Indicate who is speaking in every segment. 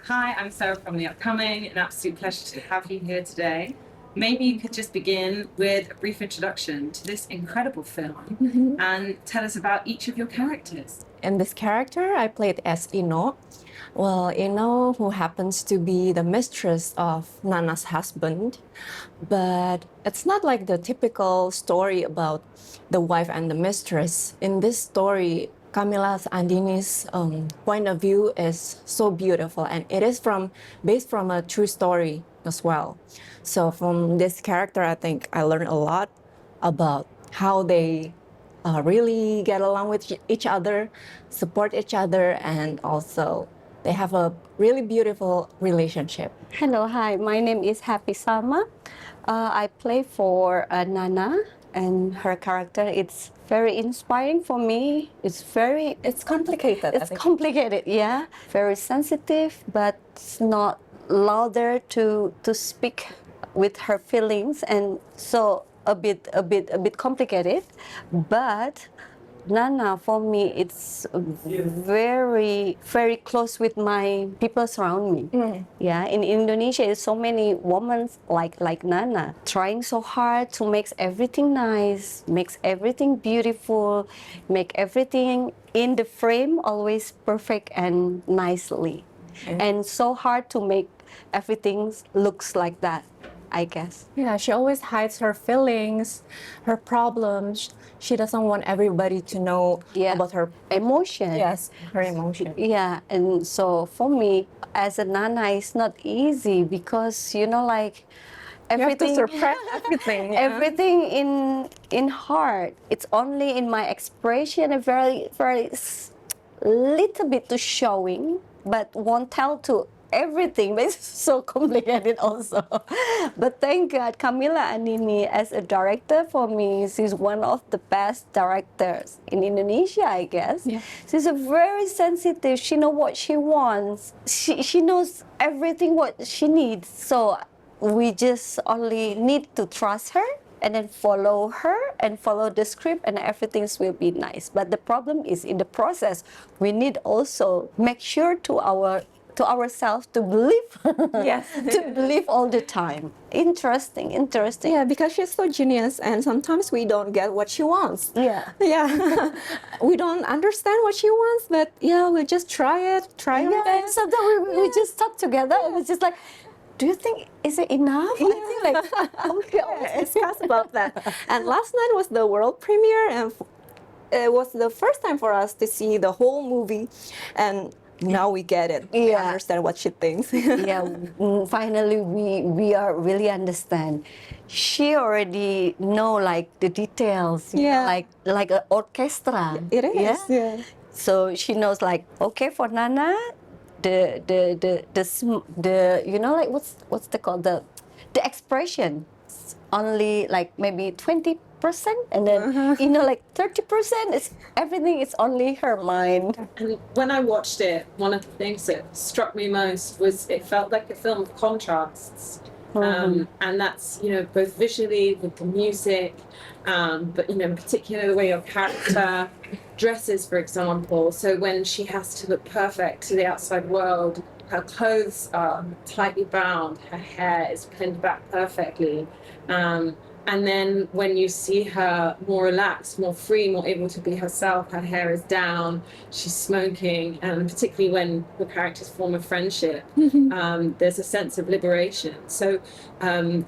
Speaker 1: Hi, I'm Sarah from The Upcoming. An absolute pleasure to have you here today. Maybe you could just begin with a brief introduction to this incredible film and tell us about each of your characters.
Speaker 2: In this character, I played as Ino. Well, Ino, who happens to be the mistress of Nana's husband, but it's not like the typical story about the wife and the mistress. In this story, Camila's Andini's point of view is so beautiful, and it is based from a true story as well. So from this character, I think I learned a lot about how they really get along with each other, support each other, and also they have a really beautiful relationship.
Speaker 3: Hello, hi. My name is Happy Salma. I play for Nana, and her character. It's very inspiring for me. It's
Speaker 2: complicated.
Speaker 3: It's complicated, yeah. Very sensitive, but it's not louder to speak with her feelings, and so a bit complicated, but Nana, for me, it's very close with my people around me. Yeah, in Indonesia, there's so many women like Nana, trying so hard to make everything nice, makes everything beautiful, make everything in the frame always perfect and nicely, and so hard to make everything looks like that, I guess.
Speaker 2: Yeah, she always hides her feelings, her problems. She doesn't want everybody to know about her
Speaker 3: emotion.
Speaker 2: Yes, her emotion.
Speaker 3: Yeah, and so for me, as a Nana, it's not easy because like everything,
Speaker 2: you have to suppress everything.
Speaker 3: everything in heart. It's only in my expression, a very little bit to showing, but won't tell to everything. But it's so complicated also. But thank God, Camila Anini as a director, for me, she's one of the best directors in Indonesia, I guess.
Speaker 2: Yeah.
Speaker 3: She's a very sensitive. She knows what she wants. She knows everything what she needs. So we just only need to trust her and then follow her and follow the script, and everything will be nice. But the problem is in the process, we need also make sure to ourselves to believe.
Speaker 2: Yes.
Speaker 3: To believe all the time. Interesting.
Speaker 2: Yeah, because she's so genius, and sometimes we don't get what she wants.
Speaker 3: Yeah.
Speaker 2: We don't understand what she wants, but yeah, we just try our best.
Speaker 3: Sometimes we just talk together and it's just like, do you think is it enough? I think like okay,
Speaker 2: Always discuss about that. And last night was the world premiere, and it was the first time for us to see the whole movie, and now we get it. We
Speaker 3: Yeah.
Speaker 2: understand what she thinks.
Speaker 3: Yeah, finally we are really understand. She already know like the details, you know,
Speaker 2: Yeah.
Speaker 3: like an orchestra.
Speaker 2: It is. Yeah.
Speaker 3: So she knows like, okay, for Nana, the like what's the called the expression only like maybe 20%, and then like 30% is everything is only her mind.
Speaker 1: And when I watched it, one of the things that struck me most was it felt like a film of contrasts. And that's, both visually with the music, but, in particular the way your character dresses, for example. So when she has to look perfect to the outside world, her clothes are tightly bound, her hair is pinned back perfectly. And then when you see her more relaxed, more free, more able to be herself, her hair is down, she's smoking, and particularly when the characters form a friendship, there's a sense of liberation. So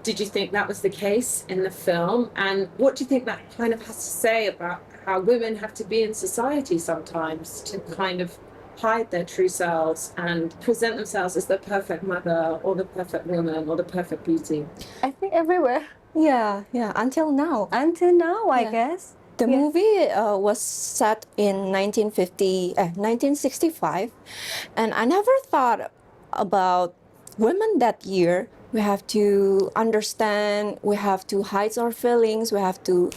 Speaker 1: did you think that was the case in the film? And what do you think that kind of has to say about how women have to be in society sometimes to kind of hide their true selves and present themselves as the perfect mother or the perfect woman or the perfect beauty?
Speaker 3: I think everywhere
Speaker 2: Yeah. Until now.
Speaker 3: until now, I
Speaker 2: Yeah.
Speaker 3: guess.
Speaker 2: The
Speaker 3: Yeah.
Speaker 2: movie was set in 1965, and I never thought about women that year. We have to understand, we have to hide our feelings, we have to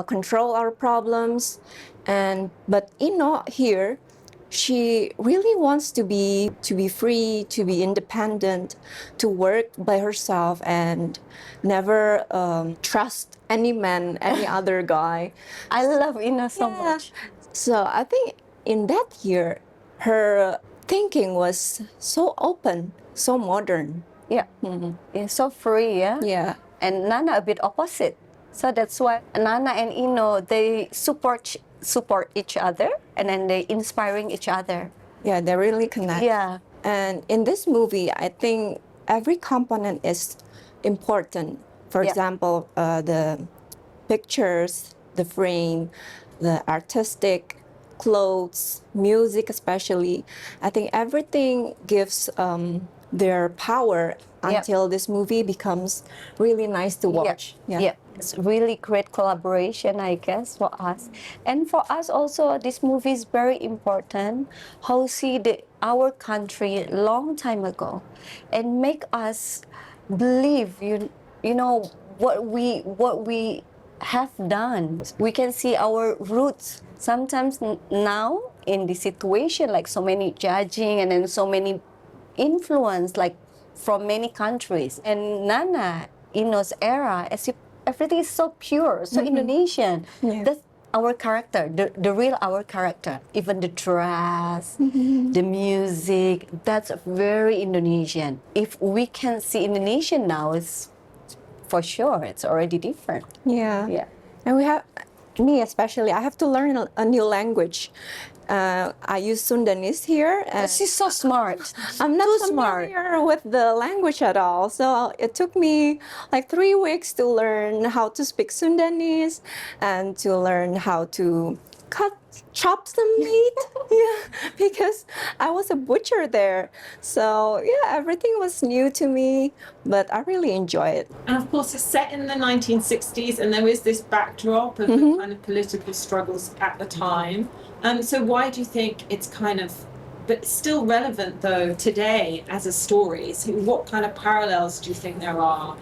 Speaker 2: control our problems, but here, she really wants to be free, to be independent, to work by herself, and never trust any man, any other guy.
Speaker 3: I love Ina so much.
Speaker 2: So I think in that year, her thinking was so open, so modern.
Speaker 3: Yeah. Yeah, so free, yeah.
Speaker 2: Yeah.
Speaker 3: And Nana a bit opposite. So that's why Nana and Ino, they support each other, and then they inspiring each other.
Speaker 2: Yeah, they really connect.
Speaker 3: Yeah.
Speaker 2: And in this movie, I think every component is important. For
Speaker 3: Yeah.
Speaker 2: example, the pictures, the frame, the artistic clothes, music especially. I think everything gives their power
Speaker 3: Yeah.
Speaker 2: until this movie becomes really nice to watch.
Speaker 3: Yeah. It's really great collaboration, I guess, for us. And for us also, this movie is very important. How see our country long time ago, and make us believe you know what we have done. We can see our roots. Sometimes now in the situation, like so many judging and then so many influence, like from many countries. And Nana, Ino's era, as if everything is so pure, so Indonesian.
Speaker 2: Yeah.
Speaker 3: That's our character, the real our character. Even the dress, the music, that's very Indonesian. If we can see Indonesian now, it's for sure it's already different.
Speaker 2: Yeah.
Speaker 3: Yeah.
Speaker 2: And we have, me especially, I have to learn a new language. I use Sundanese here, and
Speaker 3: She's so smart.
Speaker 2: I'm not
Speaker 3: Too smart.
Speaker 2: familiar with the language at all. So it took me like 3 weeks to learn how to speak Sundanese and to learn how to chop some meat. Yeah, because I was a butcher there. So yeah, everything was new to me, but I really enjoy it.
Speaker 1: And of course, it's set in the 1960s, and there is this backdrop of the kind of political struggles at the time. So why do you think it's kind of, but still relevant though today as a story? So what kind of parallels do you think there are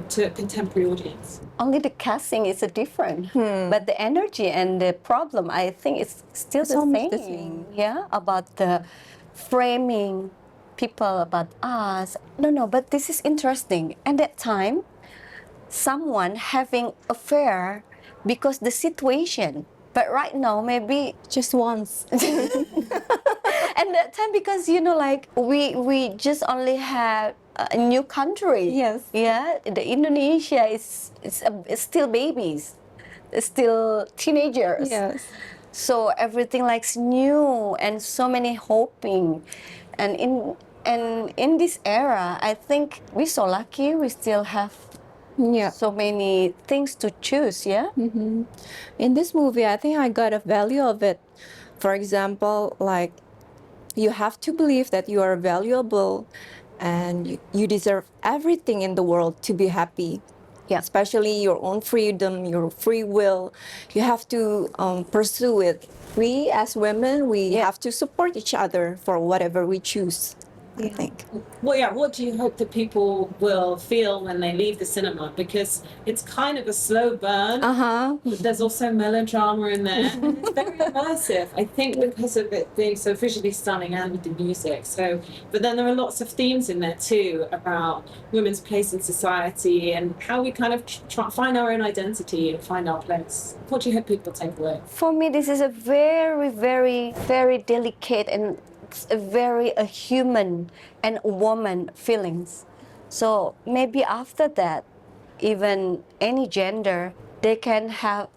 Speaker 1: to a contemporary audience?
Speaker 3: Only the casting is a different, but the energy and the problem, I think, is still the
Speaker 2: almost
Speaker 3: same.
Speaker 2: the same.
Speaker 3: Yeah, about the framing people about us. No, but this is interesting. At that time, someone having affair because the situation. But right now, maybe
Speaker 2: Just once.
Speaker 3: and that time because like we just only have a new country.
Speaker 2: Yes.
Speaker 3: Yeah, the Indonesia is still babies, it's still teenagers.
Speaker 2: Yes.
Speaker 3: So everything like's new and so many hoping, and in this era, I think we're so lucky. We still have
Speaker 2: Yeah.
Speaker 3: so many things to choose. Yeah.
Speaker 2: In this movie, I think I got a value of it. For example, like you have to believe that you are valuable and you deserve everything in the world to be happy.
Speaker 3: Yeah.
Speaker 2: Especially your own freedom, your free will. You have to pursue it. We as women, we have to support each other for whatever we choose, I think.
Speaker 1: Well, yeah, what do you hope that people will feel when they leave the cinema? Because it's kind of a slow burn.
Speaker 2: Uh-huh.
Speaker 1: But there's also melodrama in there. It's very immersive, I think, because of it being so visually stunning and with the music. So, but then there are lots of themes in there too about women's place in society and how we kind of try find our own identity and find our place. What do you hope people take away?
Speaker 3: For me, this is a very, very, very delicate and it's a human and woman feelings. So maybe after that, even any gender, they can have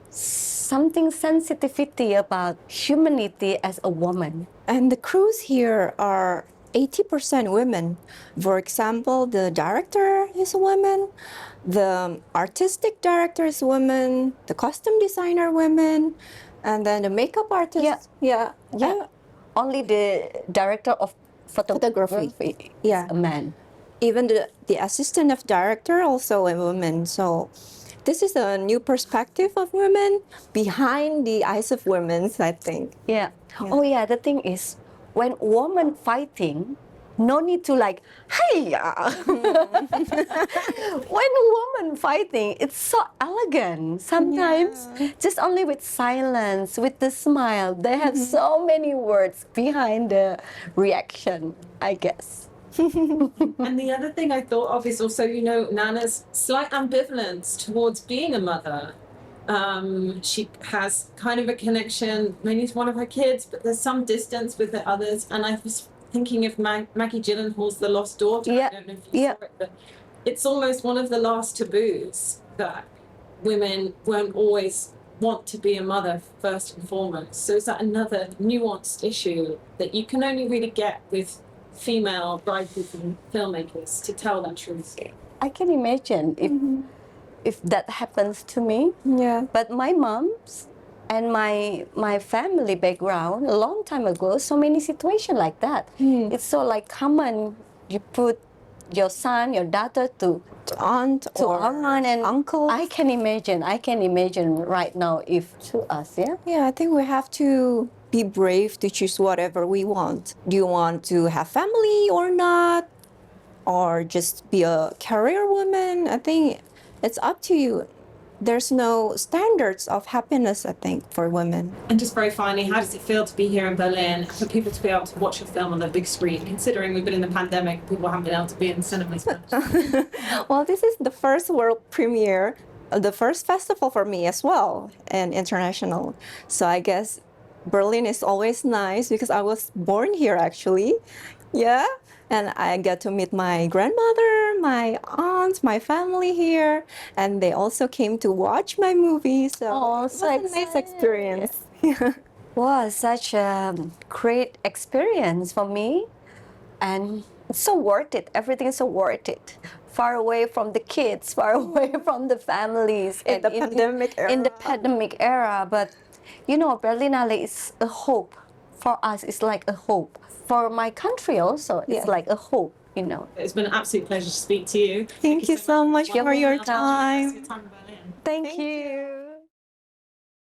Speaker 3: something sensitivity about humanity as a woman.
Speaker 2: And the crews here are 80% women. For example, the director is a woman, the artistic director is a woman, the costume designer woman, and then the makeup artist.
Speaker 3: Yeah. Only the director of photography
Speaker 2: Yeah.
Speaker 3: is a man.
Speaker 2: Even the assistant of director also a woman. So this is a new perspective of women behind the eyes of women, I think.
Speaker 3: Yeah. Oh yeah, the thing is, when woman fighting, no need to like, hey. When woman fighting, it's so elegant. Sometimes just only with silence, with the smile, they have so many words behind the reaction, I guess.
Speaker 1: And the other thing I thought of is also, Nana's slight ambivalence towards being a mother. She has kind of a connection, maybe to one of her kids, but there's some distance with the others. And I was thinking of Maggie Gyllenhaal's The Lost Daughter.
Speaker 3: Yeah.
Speaker 1: I don't know if you saw it, but it's almost one of the last taboos that women won't always want to be a mother first and foremost. So is that another nuanced issue that you can only really get with female bride-proofing filmmakers to tell that truth?
Speaker 3: I can imagine if that happens to me.
Speaker 2: Yeah.
Speaker 3: But my mom's and my family background a long time ago, so many situations like that.
Speaker 2: Mm.
Speaker 3: It's so like common. You put your son, your daughter to
Speaker 2: Aunt or
Speaker 3: aunt and
Speaker 2: uncle.
Speaker 3: I can imagine right now if to us, yeah.
Speaker 2: Yeah, I think we have to be brave to choose whatever we want. Do you want to have family or not? Or just be a career woman? I think it's up to you. There's no standards of happiness, I think, for women.
Speaker 1: And just very finally, how does it feel to be here in Berlin, for people to be able to watch a film on the big screen, considering we've been in the pandemic, people haven't been able to be in cinemas much?
Speaker 2: Well, this is the first world premiere, the first festival for me as well, and international. So I guess Berlin is always nice because I was born here actually. Yeah. And I get to meet my grandmother, my aunt, my family here, and they also came to watch my movie. So
Speaker 3: Oh,
Speaker 2: it was
Speaker 3: so
Speaker 2: a nice
Speaker 3: excited.
Speaker 2: experience. Yeah.
Speaker 3: Was such a great experience for me, and it's so worth it. Everything is so worth it. Far away from the kids, far away from the families,
Speaker 2: In the pandemic era.
Speaker 3: In the pandemic era, but you know, Berlinale is a hope for us. It's like a hope for my country also. It's
Speaker 2: Yeah.
Speaker 3: like a hope, you know.
Speaker 1: It's been an absolute pleasure to speak to you.
Speaker 2: Thank you so much
Speaker 1: One
Speaker 2: for your
Speaker 1: more time.
Speaker 2: time.
Speaker 1: Your time in Berlin.
Speaker 3: Thank you.